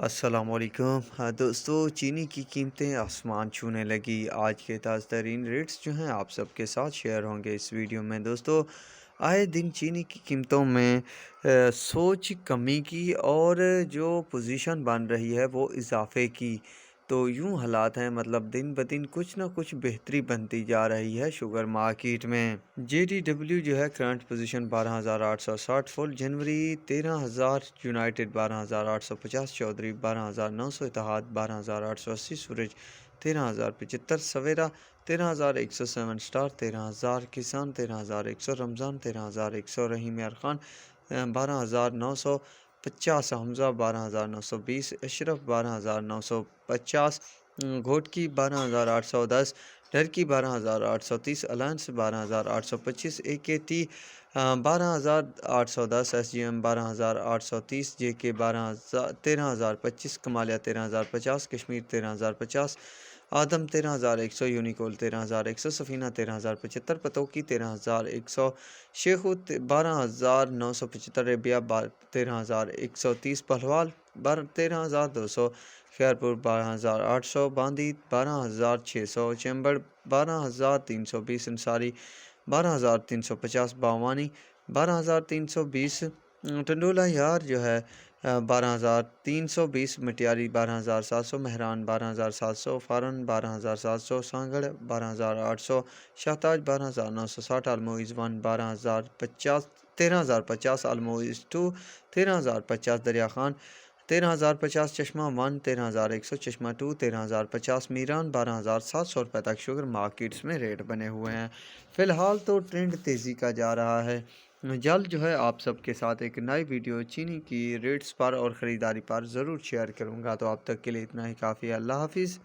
السلام علیکم دوستو، چینی کی قیمتیں آسمان چھونے لگی۔ آج کے تازہ ترین ریٹس جو ہیں آپ سب کے ساتھ شیئر ہوں گے اس ویڈیو میں۔ دوستو، آئے دن چینی کی قیمتوں میں سوچ کمی کی اور جو پوزیشن بن رہی ہے وہ اضافے کی، تو یوں حالات ہیں، مطلب دن بدن کچھ نہ کچھ بہتری بنتی جا رہی ہے شوگر مارکیٹ میں۔ جے ڈی ڈبلیو جو ہے کرنٹ پوزیشن 12,860، فل جنوری 13,000، یونائٹڈ 12,850، چودھری 12,900، اتحاد 12,880، سورج 13,075، سویرا 13,107، اسٹار 13,000، کسان 13,100، رمضان 13,100، رحیم یار خان 12,950، حمزہ 12,920، اشرف 12,950، گھوٹکی 12,810، ٹرکی 12,830، الائنس 12,825، اے کے ٹی 12,810، ایس جی ایم 12,830، جے کے 13,025، کمالیہ 13,050، کشمیر 13,050، آدم 13,100، یونیکول 13,100، سفینہ 13,075، پتوکی 13,100، شیخو 12,975، ریبیا 13,130، پہلوال 13,200، خیرپور 12,800، باندی 12,600، چیمبڑ 12,320، انصاری 12,350، باوانی 12,320، ٹنڈولا یار جو ہے 12,320، مٹیاری 12,700، مہران 12,700، فارن 12,700، سانگڑ 12,800، شہتاج 12,960، الموئز 1 12,050، 13,050، الموئز 2 13,050، دریا خان 13,050، چشمہ 1 13,100، چشمہ 2 13,050، میران 12,700 روپے تک شوگر مارکیٹس میں ریٹ بنے ہوئے ہیں۔ فی الحال تو ٹرینڈ تیزی کا جا رہا ہے۔ جلد جو ہے آپ سب کے ساتھ ایک نئی ویڈیو چینی کی ریٹس پر اور خریداری پر ضرور شیئر کروں گا، تو اب تک کے لیے اتنا ہی کافی ہے۔ اللہ حافظ۔